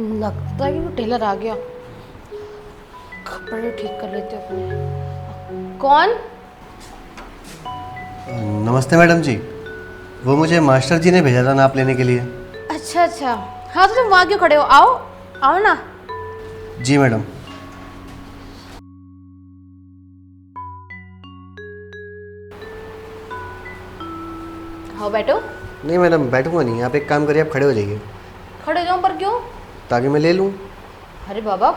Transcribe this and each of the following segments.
लगता है कि वो टेलर आ गया। कपड़े ठीक कर लेते अपने। कौन? नमस्ते मैडम जी। वो मुझे मास्टर जी ने भेजा था नाप लेने के लिए। अच्छा अच्छा। हाँ तो तुम वहाँ क्यों खड़े हो? आओ आओ ना। जी मैडम। आओ बैठो। नहीं मैडम बैठूंगा नहीं, आप एक काम करिए, आप खड़े हो जाइए खड़े हो जाऊँ पर क्यों? ताकि मैं ले लूँ। अरे बाबा,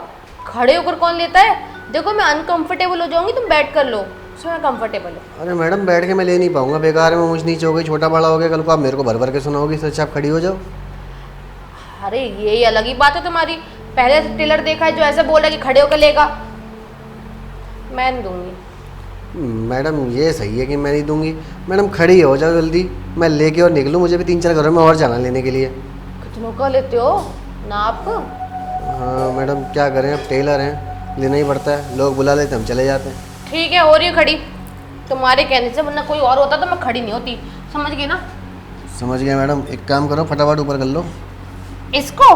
खड़े होकर कौन लेता है? देखो मैं अनकंफर्टेबल हो जाऊंगी, तुम बैठ कर लो। उसमें मैं कंफर्टेबल हूँ। अरे मैडम बैठ के मैं ले नहीं पाऊंगा, बेकार में ऊँच नीच हो गई, छोटा बड़ा हो गया, कल को आप मेरे को भर भर के सुनाओगी, सच आप खड़ी हो जाओ। अरे ये अलग ही बात है तुम्हारी। पहले से टेलर देखा है जो ऐसे बोल रहा है कि खड़े होकर लेगा। मैं नहीं दूंगी। मैडम ये सही है कि मैं नहीं दूंगी। मैडम खड़ी हो जाओ जल्दी, मैं लेके और निकलूँ, मुझे भी 3-4 घरों में और जाना लेने के लिए। कितनों का लेते हो नाप? हाँ मैडम क्या करें, अब टेलर हैं, लेना ही पड़ता है, लोग बुला लेते हम चले जाते हैं। ठीक है, हो रही है खड़ी तुम्हारे कहने से, वरना कोई और होता तो मैं खड़ी नहीं होती। समझ गई ना? समझ गया मैडम, एक काम करो फटाफट ऊपर कर लो। इसको?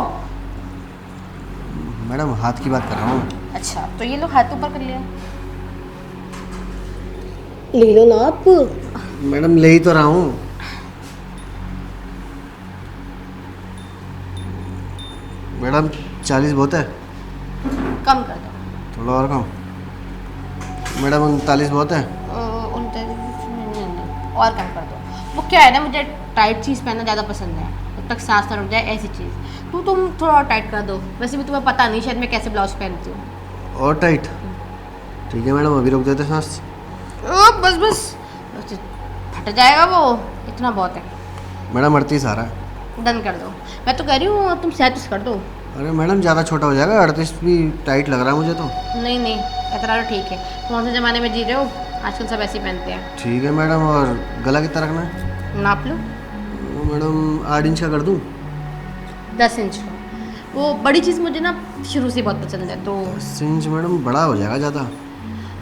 मैडम हाथ की बात कर रहा हूँ। अच्छा तो ये लो, हाथ ऊपर कर लिया। ले लो नाप। मैडम ले ही तो रहा हूँ। मैडम 40 बहुत है, कम कर दो। थोड़ा और कम। मैडम 39 बहुत है। 39 और कम कर दो। वो क्या है ना, मुझे टाइट चीज़ पहनना ज़्यादा पसंद है, जब तक सांस ना रुक जाए ऐसी चीज़। तो तुम थोड़ा और टाइट कर दो। वैसे भी तुम्हें पता नहीं शायद मैं कैसे ब्लाउज पहनती हूँ। और टाइट? ठीक है मैडम, अभी रोक देते सांस। बस बस, फट जाएगा वो, इतना बहुत है। मैडम 38 आ रहा है। डन कर दो। मैं तो कह रही हूँ तुम 37 कर दो। अरे मैडम ज़्यादा छोटा हो जाएगा, 38 भी टाइट लग रहा है मुझे तो। नहीं नहीं, इतना तो ठीक है। कौन से ज़माने में जी रहे हो? आजकल सब ऐसे ही पहनते हैं। ठीक है मैडम, और गला कितना रखना है? नाप लो। मैडम 8 इंच का कर दूँ? 10 इंच का। वो बड़ी चीज़ मुझे ना शुरू से बहुत पसंद है तो। 10 इंच मैडम बड़ा हो जाएगा ज़्यादा।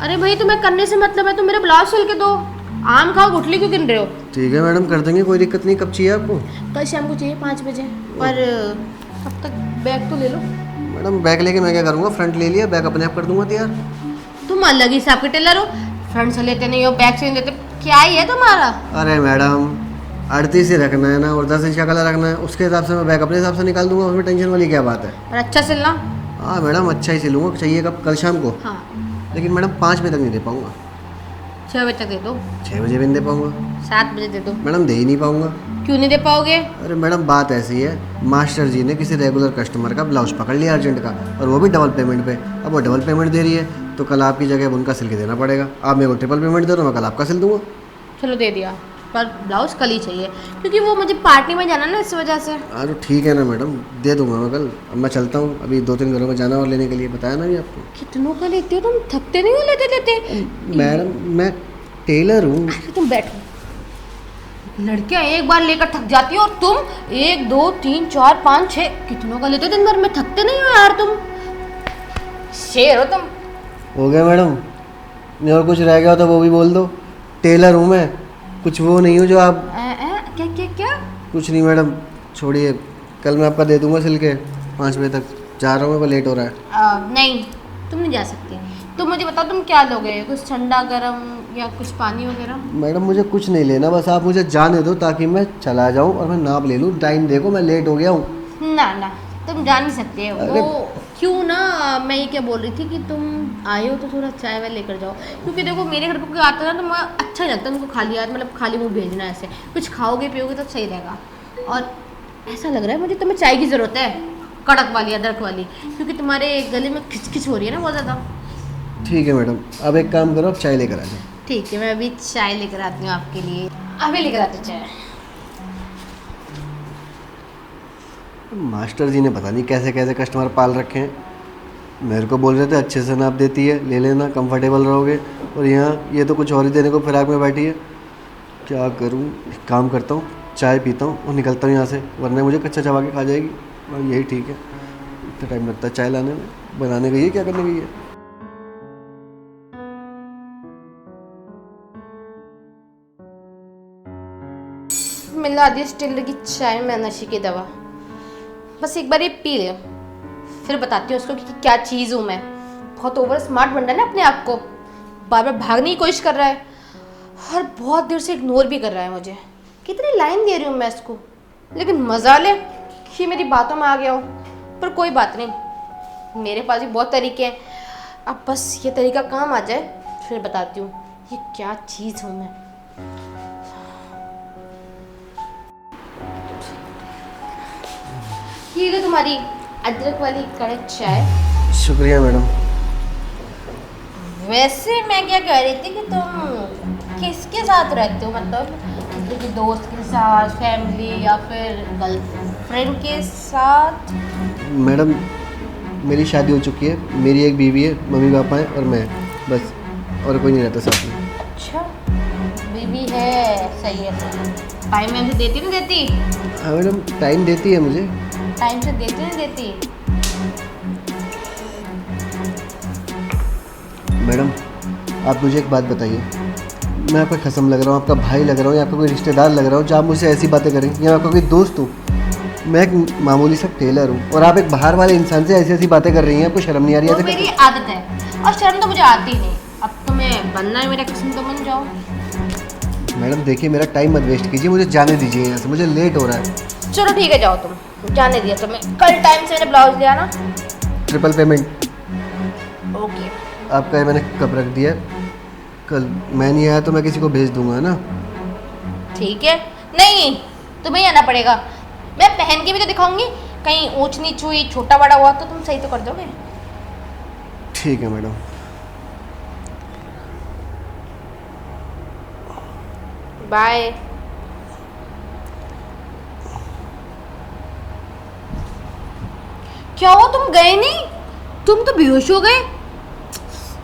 अरे भाई, तुम्हें करने से मतलब है, तुम मेरे ब्लाउज सिल के दो। आम खाओ, गुठली क्यों गिन रहे हो? ठीक है मैडम कर देंगे, कोई दिक्कत नहीं। कब चाहिए आपको? कल शाम को चाहिए 5 बजे। पर तब तक बैग तो ले लो। मैडम बैग लेके मैं क्या करूँगा, फ्रंट ले लिया, बैग अपने आप कर दूंगा तैयार। तुम अलग ही हिसाब के टेलर हो। फ्रंट से लेते नहीं हो, बैग से नहीं देते, क्या ही है तुम्हारा? अरे मैडम 38 ही रखना है ना, और 10 इंच का कलर रखना है, उसके हिसाब से मैं बैग अपने हिसाब से निकाल दूंगा, उसमें टेंशन वाली क्या बात है। और अच्छा सिलना। हाँ मैडम अच्छा ही सिलूँगा, चाहिए कब? कल शाम को। हाँ, लेकिन मैडम 5 बजे तक नहीं दे पाऊँगा। 6 बजे तक दे दो। 6 बजे भी नहीं दे पाऊँगा। 7 बजे दे दो। मैडम दे ही नहीं पाऊँगा। क्यों नहीं दे पाओगे? अरे मैडम बात ऐसी है, मास्टर जी ने किसी रेगुलर कस्टमर का ब्लाउज पकड़ लिया अर्जेंट का, और वो भी डबल पेमेंट पे। अब वो डबल पेमेंट दे रही है तो कल आपकी जगह अब उनका सिल के देना पड़ेगा। आप मेरे को ट्रिपल पेमेंट दे दो, मैं कल आपका सिल दूंगा। चलो दे दिया, पर ब्लाउज कल ही चाहिए क्योंकि वो मुझे पार्टी में जाना ना, इस वजह से। हाँ तो ठीक है ना मैडम, दे दूंगा मैं कल। अब मैं चलता हूँ, अभी 2-3 घरों में जाना और लेने के लिए, बताया ना भी आपको। कितनों का लेते हो तुम? थकते नहीं हो लेते लेते? मैडम मैं टेलर हूँ। अरे तुम बैठो। लड़कियां एक बार लेकर थक जाती हो, और तुम 1 2 3 4 5 6 कितनों का लेते हो दिन भर में? थकते नहीं हो यार तुम, शेर हो तुम। हो गया मैडम, नहीं और कुछ रह गया तो वो भी बोल दो। टेलर हूँ मैं, कुछ वो नहीं हूँ जो आप। क्या क्या क्या? कुछ नहीं मैडम, छोड़िए, कल मैं आपका दे दूंगा सिल के। 5 बजे तक जा रहा हूँ मैं, वो लेट हो रहा है। नहीं, तुम नहीं जा सकती। तुम मुझे बताओ तुम क्या लोगे? कुछ ठंडा गरम या कुछ पानी वगैरह? मैडम मुझे कुछ नहीं लेना, बस आप मुझे जाने दो ताकि मैं चला जाऊँ और मैं नाप ले लूँ। टाइम देखो, मैं लेट हो गया हूँ। ना ना, तुम जा नहीं सकते। अरे वो क्यों ना, मैं ये क्या बोल रही थी कि तुम आए हो तो थोड़ा चाय वाय लेकर जाओ, क्योंकि देखो मेरे घर पर कोई आता है ना तो मैं अच्छा नहीं लगता उनको खाली हाथ, मतलब खाली मुंह भेजना। ऐसे कुछ खाओगे पियोगे तो सही रहेगा। और ऐसा लग रहा है मुझे तुम्हें चाय की ज़रूरत है, कड़क वाली अदरक वाली, क्योंकि तुम्हारे गले में खिचखिच हो रही है ना बहुत ज़्यादा। ठीक है मैडम, अब एक काम करो, अब चाय लेकर आ जाओ। ठीक है, मैं अभी चाय लेकर आती हूँ आपके लिए। अभी लेकर आती हूँ चाय। मास्टर जी ने पता नहीं कैसे कैसे कस्टमर पाल रखे हैं। मेरे को बोल रहे थे अच्छे से नाप देती है, ले लेना, कंफर्टेबल रहोगे, और यहाँ ये तो कुछ और ही देने को फिराक में बैठी है। क्या करूँ, एक काम करता हूँ, चाय पीता हूँ और निकलता हूँ यहाँ से, वरना मुझे कच्चा चबा के खा जाएगी। और यही ठीक है, इतना टाइम लगता है चाय लाने में, बनाने गई है क्या करने गई है। मिला दी स्टील की चाय में नशे की दवा। बस एक बार ये पी ले, फिर बताती हूँ उसको कि क्या चीज़ हूँ मैं। बहुत ओवर स्मार्ट बन रहा है ना अपने आप को, बार बार भागने की कोशिश कर रहा है और बहुत देर से इग्नोर भी कर रहा है मुझे। कितनी लाइन दे रही हूँ मैं इसको, लेकिन मजा ले कि मेरी बातों में आ गया हूँ। पर कोई बात नहीं, मेरे पास भी बहुत तरीके हैं, अब बस ये तरीका काम आ जाए फिर बताती हूँ ये क्या चीज़ हूँ मैं। ये लो तुम्हारी अदरक वाली कड़क चाय। शुक्रिया मैडम। वैसे मैं क्या कह रही थी कि तुम किसके साथ रहते हो, मतलब किसी दोस्त के साथ, फैमिली या फिर गर्लफ्रेंड के साथ? मैडम मेरी शादी हो चुकी है, मेरी एक बीवी है, मम्मी पापा हैं और मैं, बस और कोई नहीं रहता साथ में। अच्छा बीवी है, सही है सही है। टाइम में से देती नहीं देती? हाँ मैडम टाइम देती है मुझे। टाइम से देती नहीं देती? मैडम आप मुझे एक बात बताइए, मैं आपका कसम लग रहा हूँ, आपका भाई लग रहा हूँ या आपका कोई रिश्तेदार लग रहा हूँ जो आप मुझसे ऐसी बातें करें, या आपका कोई दोस्त हूँ? मैं एक मामूली सा टेलर हूँ और आप एक बाहर वाले इंसान से ऐसी ऐसी बातें कर रही हैं, आपको शर्म नहीं आ रही है? वो मेरी आदत है और शर्म तो मुझे आती नहीं। अब तुम्हें बनना है मेरा कसम तो बन जाओ। मैडम देखिए मेरा टाइम मत वेस्ट कीजिए, मुझे जाने दीजिए यहाँ से, मुझे लेट हो रहा है। चलो ठीक है जाओ, तुम जाने दिया तुम्हें। कल टाइम से मैंने ब्लाउज लिया ना? Triple payment okay. आपका ये मैंने कब रख दिया है? कल मैं नहीं आया तो मैं किसी को भेज दूंगा ना? ठीक है, नहीं तुम्हें ही आना पड़ेगा। मैं पहन के भी तो दिखाऊंगी, कहीं ऊंच नीच हुई, छोटा बड़ा हुआ तो तुम सही तो कर दोगे। ठीक है मैडम। बाय। क्या हुआ, तुम गए नहीं? तुम तो बेहोश हो गए।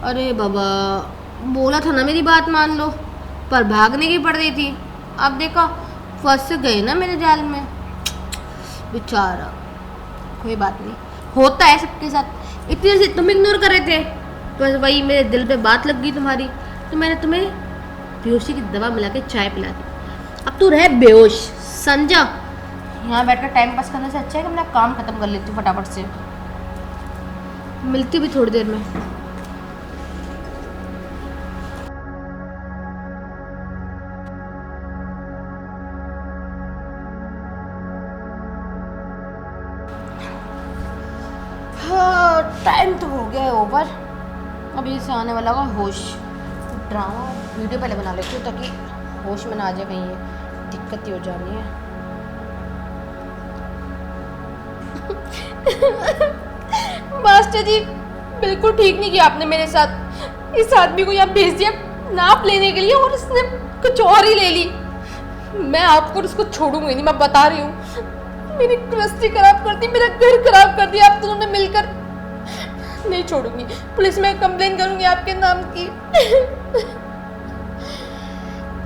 अरे बाबा, बोला था ना मेरी बात मान लो, पर भागने की पड़ रही थी। अब देखा फंस गए ना मेरे जाल में, बेचारा। कोई बात नहीं, होता है सबके साथ। इतनी देर से तुम इग्नोर कर रहे थे, बस वही मेरे दिल पे बात लग गई तुम्हारी, तो मैंने तुम्हें बेहोशी की दवा मिला के चाय पिला दी। अब तू रह बेहोश, समझा? यहाँ बैठकर टाइम पास करने से अच्छा है कि मैं काम खत्म कर लेती हूँ फटाफट से। मिलती भी थोड़ी देर में। हाँ, टाइम तो हो गया है ओवर। अब ये से आने वाला होगा होश। ड्रामा वीडियो पहले बना लेती हूँ ताकि होश में ना आ जाए, कहीं ये दिक्कत ही हो जानी है। मास्टर जी बिल्कुल ठीक नहीं किया आपने मेरे साथ। इस आदमी को यहाँ भेज दिया नाप लेने के लिए और इसने कुछ और ही ले ली। मैं आपको उसको छोड़ूंगी नहीं, मैं बता रही हूँ। मेरी गृहस्थी खराब कर दी, मेरा घर खराब कर दिया आप दोनों ने मिलकर। नहीं छोड़ूंगी, पुलिस में कंप्लेन करूंगी आपके नाम की।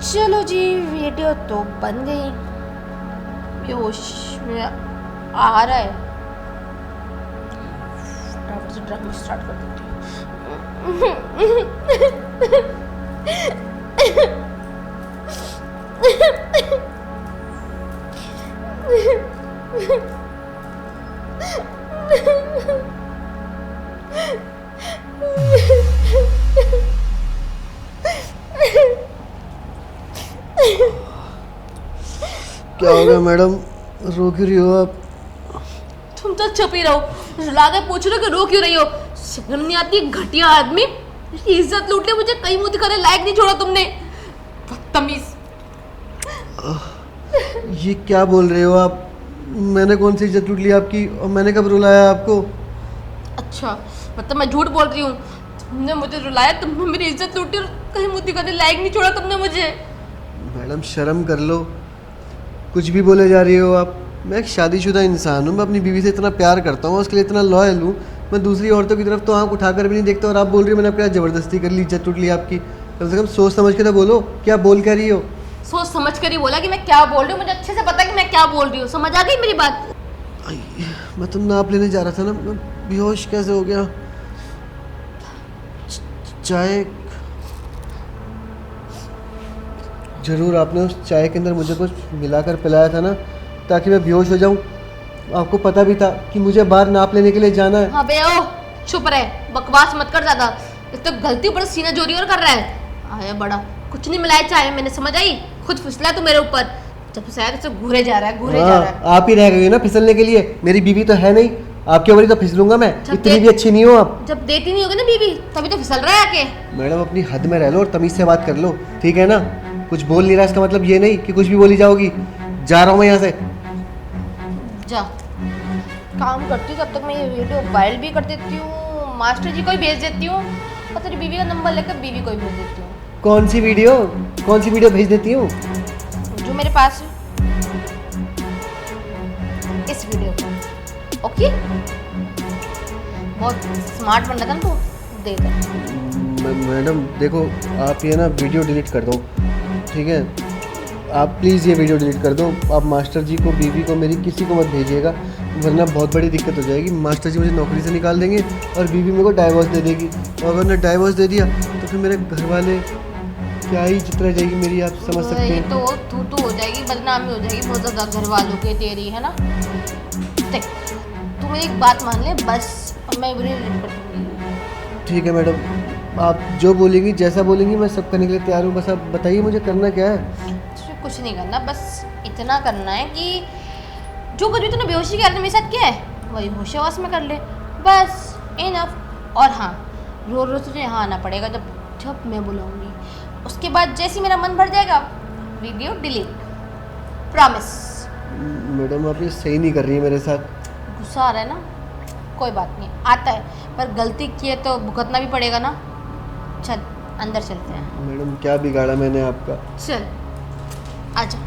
चलो जी, वीडियो तो बन गई। बेहोश में आ रहा है, फटाफट से ड्रामा स्टार्ट कर देती क्या हो गया मैडम, रो क्यों रही हो आप? तुम तो चुप ही रहो, रुला के पूछ रहे हो कि रो क्यों रही हो। शर्म नहीं आती, घटिया आदमी। मेरी इज्जत लूट ले, मुझे कहीं मुंह दिखाने लायक नहीं छोड़ा तुमने, बदतमीज। ये क्या बोल रहे हो आप? मैंने कौन सी इज्जत लूट ली आपकी, और मैंने कब रुलाया आपको? अच्छा मतलब मैं झूठ बोल रही हूँ? तुमने मुझे रुलाया, तुमने मेरी इज्जत लूटी और कहीं मुंह दिखाने लायक नहीं छोड़ा तुमने मुझे। मैडम शर्म कर लो, कुछ भी बोले जा रही हो आप। मैं एक शादीशुदा इंसान हूँ, मैं अपनी बीवी से इतना प्यार करता हूँ, उसके लिए इतना लॉयल हूँ। मैं दूसरी औरतों की तरफ तो आँख उठाकर भी नहीं देखता, और आप बोल रही हो मैंने आपके साथ ज़बरदस्ती कर ली, इज्जत टूट ली आपकी। कम से कम सोच समझ के तो बोलो, क्या बोल क्या रही हो? सोच समझ कर ही बोला कि मैं क्या बोल रही हूँ, मुझे अच्छे से पता है कि मैं क्या बोल रही हूँ। समझ आ गई मेरी बात? मैं तो नाप लेने जा रहा था ना, मैं बेहोश कैसे हो गया? चाय ज़रूर आपने उस चाय के अंदर मुझे कुछ मिलाकर पिलाया था ना, ताकि मैं बेहोश हो जाऊं। आपको पता भी था कि मुझे बाहर नाप लेने के लिए जाना है। हाँ बे ओ, चुप रहे, बकवास मत कर ज्यादा। एक तो गलती ऊपर सीना जोरी और कर रहा है। आया बड़ा, कुछ नहीं मिलाया चाय मैंने, समझ आई? खुद फिसला तू मेरे ऊपर, जब से आया तो घूरे जा रहा है, घूरे जा रहा है। आप ही रह गई हो ना फिसलने के लिए, मेरी बीवी तो है नहीं, आपके ऊपर ही तो फिसलूंगा मैं। जब इतनी भी अच्छी नहीं हो आप। जब देती नहीं होगी ना बीवी, तभी तो फिसल रहा है आके। मैडम अपनी हद में रह लो और तमीज से बात कर लो, ठीक है ना? कुछ बोल नहीं रहा इसका मतलब ये नहीं कि कुछ भी बोली जाओगी। जा रहा हूँ मैं यहाँ से। जा काम करती हूँ, तब तक मैं ये वीडियो वायरल भी कर देती हूँ, मास्टर जी को ही भेज देती हूँ, और तेरी बीवी का नंबर लेकर बीवी को ही भेज देती हूँ। कौन सी वीडियो भेज देती हूँ? जो मेरे पास है, इस वीडियो को। ओके, बहुत स्मार्ट बन रहा था ना तू, दे दे। मैडम देखो, आप ये ना वीडियो डिलीट कर दो, ठीक है? आप प्लीज़ ये वीडियो डिलीट कर दो। आप मास्टर जी को, बीवी को, मेरी किसी को मत भेजिएगा, वरना बहुत बड़ी दिक्कत हो जाएगी। मास्टर जी मुझे नौकरी से निकाल देंगे और बीवी मेरे को डाइवोर्स दे देगी, और अगर डाइवोर्स दे दिया तो फिर मेरे घर वाले क्या ही इज्जत रह जाएगी मेरी, आप समझ सकते ये हैं। तो तू हो जाएगी, बदनामी हो जाएगी बहुत ज़्यादा घर वालों की तेरी, है ना? देख, तू मेरी एक बात मान ले बस, और मैं वीडियो डिलीट कर दूँगी। ठीक है मैडम, आप जो बोलेंगी, जैसा बोलेंगी, मैं सब करने के लिए तैयार हूँ। बस आप बताइए मुझे करना क्या है। तुझे कुछ नहीं करना, बस इतना करना है कि जो कुछ भी तूने बेहोशी के मेरे साथ किया है वही होशवास में कर ले, बस इनफ। और हाँ, रोज रोज तुझे यहाँ आना पड़ेगा जब जब मैं बुलाऊंगी। उसके बाद जैसे ही मेरा मन भर जाएगा, वीडियो डिलीट, प्रॉमिस। मैडम आप ये सही नहीं कर रही है मेरे साथ। गुस्सा आ रहा है ना? कोई बात नहीं, आता है, पर गलती की है तो भुगतना भी पड़ेगा ना। चल अंदर चलते हैं। मैडम क्या बिगाड़ा मैंने आपका? चल आजा।